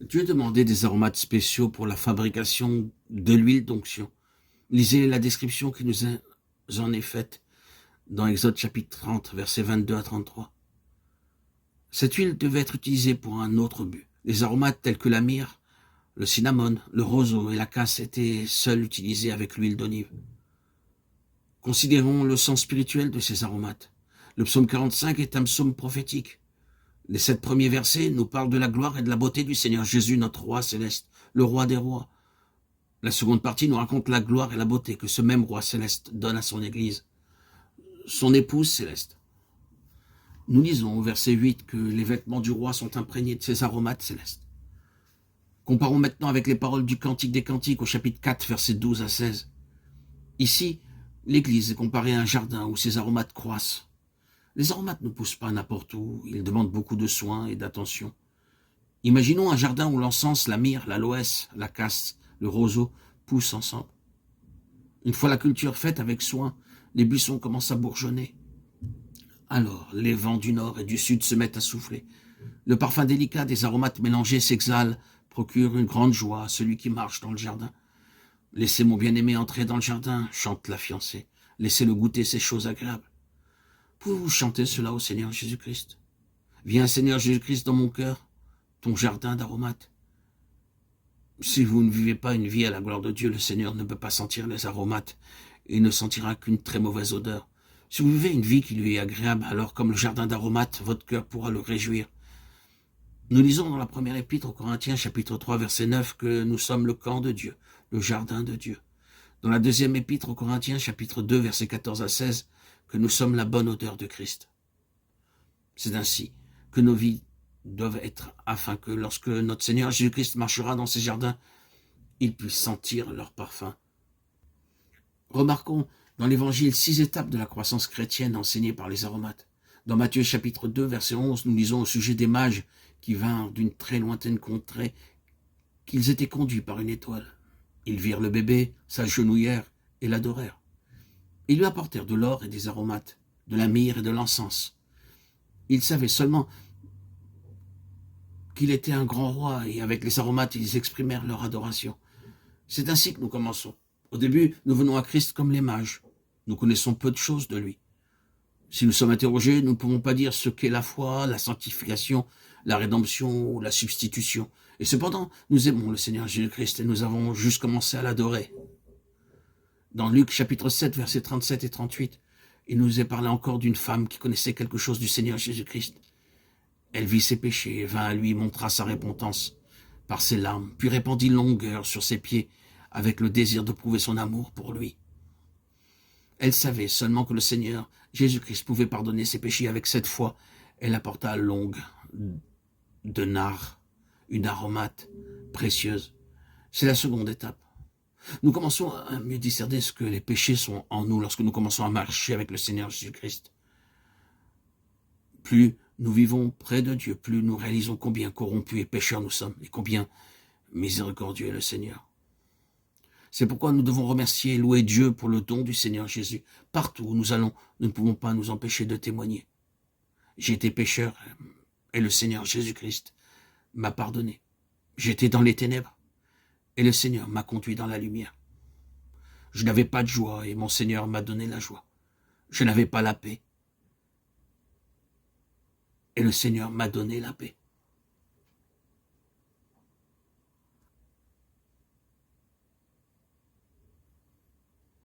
Dieu demandait des aromates spéciaux pour la fabrication de l'huile d'onction. Lisez la description qui nous en est faite dans Exode chapitre 30, versets 22 à 33. Cette huile devait être utilisée pour un autre but. Les aromates tels que la myrrhe, le cinnamon, le roseau et la casse étaient seuls utilisés avec l'huile d'olive. Considérons le sens spirituel de ces aromates. Le psaume 45 est un psaume prophétique. Les 7 premiers versets nous parlent de la gloire et de la beauté du Seigneur Jésus, notre roi céleste, le roi des rois. La seconde partie nous raconte la gloire et la beauté que ce même roi céleste donne à son Église, son épouse céleste. Nous lisons au verset 8 que les vêtements du roi sont imprégnés de ces aromates célestes. Comparons maintenant avec les paroles du Cantique des Cantiques au chapitre 4, versets 12 à 16. Ici, l'Église est comparée à un jardin où ces aromates croissent. Les aromates ne poussent pas n'importe où, ils demandent beaucoup de soins et d'attention. Imaginons un jardin où l'encens, la myrrhe, l'aloès, la casse, le roseau poussent ensemble. Une fois la culture faite avec soin, les buissons commencent à bourgeonner. Alors, les vents du nord et du sud se mettent à souffler. Le parfum délicat des aromates mélangés s'exhale, procure une grande joie à celui qui marche dans le jardin. Laissez mon bien-aimé entrer dans le jardin, chante la fiancée. Laissez-le goûter ces choses agréables. Pouvez-vous chanter cela au Seigneur Jésus-Christ? Viens, Seigneur Jésus-Christ, dans mon cœur, ton jardin d'aromates. Si vous ne vivez pas une vie à la gloire de Dieu, le Seigneur ne peut pas sentir les aromates et ne sentira qu'une très mauvaise odeur. Si vous vivez une vie qui lui est agréable, alors comme le jardin d'aromates, votre cœur pourra le réjouir. Nous lisons dans la première épître aux Corinthiens, chapitre 3, verset 9, que nous sommes le camp de Dieu, le jardin de Dieu. Dans la deuxième épître aux Corinthiens, chapitre 2, verset 14 à 16, que nous sommes la bonne odeur de Christ. C'est ainsi que nos vies doivent être, afin que lorsque notre Seigneur Jésus-Christ marchera dans ces jardins, il puisse sentir leur parfum. Remarquons dans l'Évangile 6 étapes de la croissance chrétienne enseignées par les aromates. Dans Matthieu chapitre 2, verset 11, nous lisons au sujet des mages qui vinrent d'une très lointaine contrée, qu'ils étaient conduits par une étoile. Ils virent le bébé, s'agenouillèrent et l'adorèrent. Ils lui apportèrent de l'or et des aromates, de la myrrhe et de l'encens. Ils savaient seulement qu'il était un grand roi, et avec les aromates, ils exprimèrent leur adoration. C'est ainsi que nous commençons. Au début, nous venons à Christ comme les mages. Nous connaissons peu de choses de lui. Si nous sommes interrogés, nous ne pouvons pas dire ce qu'est la foi, la sanctification, la rédemption ou la substitution. Et cependant, nous aimons le Seigneur Jésus-Christ et nous avons juste commencé à l'adorer. Dans Luc chapitre 7, versets 37 et 38, il nous est parlé encore d'une femme qui connaissait quelque chose du Seigneur Jésus-Christ. Elle vit ses péchés et vint à lui, montra sa repentance par ses larmes, puis répandit longueur sur ses pieds avec le désir de prouver son amour pour lui. Elle savait seulement que le Seigneur Jésus-Christ pouvait pardonner ses péchés. Avec cette foi, elle apporta longue de nard, une aromate précieuse. C'est la seconde étape. Nous commençons à mieux discerner ce que les péchés sont en nous lorsque nous commençons à marcher avec le Seigneur Jésus-Christ. Plus nous vivons près de Dieu, plus nous réalisons combien corrompus et pécheurs nous sommes et combien miséricordieux est le Seigneur. C'est pourquoi nous devons remercier et louer Dieu pour le don du Seigneur Jésus. Partout où nous allons, nous ne pouvons pas nous empêcher de témoigner. J'ai été pécheur et le Seigneur Jésus-Christ m'a pardonné. J'étais dans les ténèbres et le Seigneur m'a conduit dans la lumière. Je n'avais pas de joie et mon Seigneur m'a donné la joie. Je n'avais pas la paix et le Seigneur m'a donné la paix.